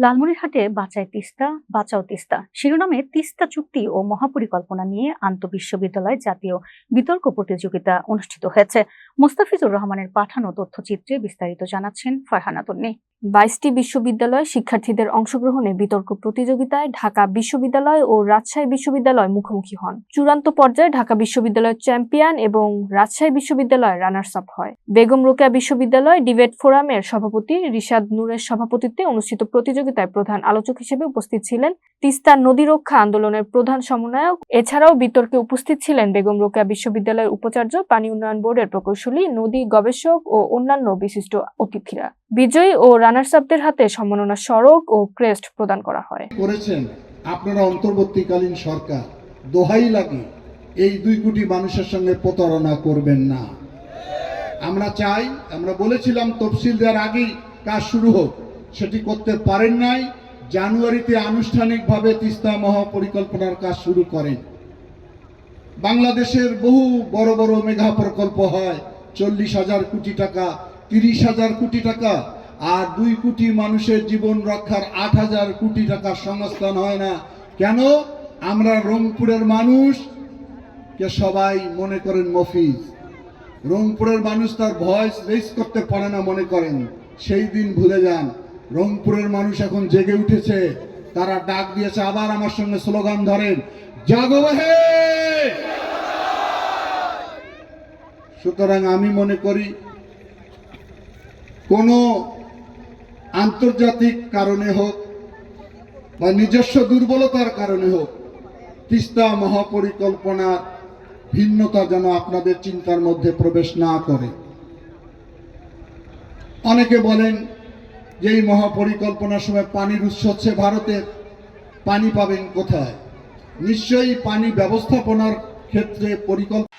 লালমনিরহাটে বাঁচায় তিস্তা, বাঁচাও তিস্তা শিরোনামে তিস্তা চুক্তি ও মহাপরিকল্পনা নিয়ে আন্তঃবিশ্ববিদ্যালয় জাতীয় বিতর্ক প্রতিযোগিতা অনুষ্ঠিত হয়েছে। মোস্তাফিজুর রহমানের পাঠানো তথ্যচিত্রে বিস্তারিত জানাচ্ছেন ফারহানা তন্নি। 22টি বিশ্ববিদ্যালয় শিক্ষার্থীদের অংশগ্রহণে বিতর্ক প্রতিযোগিতায় ঢাকা বিশ্ববিদ্যালয় ও রাজশাহী বিশ্ববিদ্যালয় মুখোমুখি হন। চূড়ান্ত পর্যায়ে ঢাকা বিশ্ববিদ্যালয় চ্যাম্পিয়ন এবং রাজশাহী বিশ্ববিদ্যালয় রানার্স আপ হয়। বেগম রোকেয়া বিশ্ববিদ্যালয় ডিবেট ফোরামের সভাপতি রিশাদ নূরের সভাপতিত্বে অনুষ্ঠিত প্রতিযোগিতায় প্রধান আলোচক হিসেবে উপস্থিত ছিলেন তিস্তা নদী রক্ষা আন্দোলনের প্রধান সমন্বয়ক। এছাড়াও বিতর্কে উপস্থিত ছিলেন বেগম রোকেয়া বিশ্ববিদ্যালয়ের উপাচার্য, পানি উন্নয়ন বোর্ডের প্রকৌশলী, নদী গবেষক ও অন্যান্য বিশিষ্ট অতিথিরা। বিজয়ী ও রানার্স আপদের হাতে সম্মাননা স্মারক ও ক্রেস্ট প্রদান করা হয়। করেছেন আপনারা অন্তর্বর্তীকালীন সরকার, দোহাই লাগে এই 2 কোটি মানুষের সঙ্গে প্রতারণা করবেন না। আমরা চাই, আমরা বলেছিলাম তফসিল দেওয়ার আগেই কাজ শুরু হোক, সেটি করতে পারেন নাই। জানুয়ারিতে আনুষ্ঠানিকভাবে তিস্তা মহাপরিকল্পনার কাজ শুরু করেন। বাংলাদেশের বহু বড় বড় মেগা প্রকল্প হয়, 40,000 কোটি টাকা, 30,000 কোটি টাকা, আর 2 কোটি মানুষের জীবন রক্ষার 8,000 কোটি টাকার সংস্থান হয় না কেন? আমরা রংপুরের মানুষ কে সবাই মনে করেন মফিজ। রংপুরের মানুষ তার ভয়েস রেজ করতে পারে না মনে করেন, সেই দিন ভুলে যান। রংপুরের মানুষ এখন জেগে উঠেছে, তারা ডাক দিয়েছে, আবার আমার সঙ্গে স্লোগান ধরেন, জাগো হে। সুতরাং আমি মনে করি কোনো আন্তর্জাতিক কারণে হোক বা নিজস্ব দুর্বলতার কারণে হোক, তিস্তা মহাপরিকল্পনার ভিন্নতা যেন আপনাদের চিন্তার মধ্যে প্রবেশ না করে। অনেকে বলেন যে এই মহাপরিকল্পনার সময় পানির উৎস হচ্ছে ভারতের, পানি পাবেন কোথায়? নিশ্চয়ই পানি ব্যবস্থাপনার ক্ষেত্রে পরিকল্পনা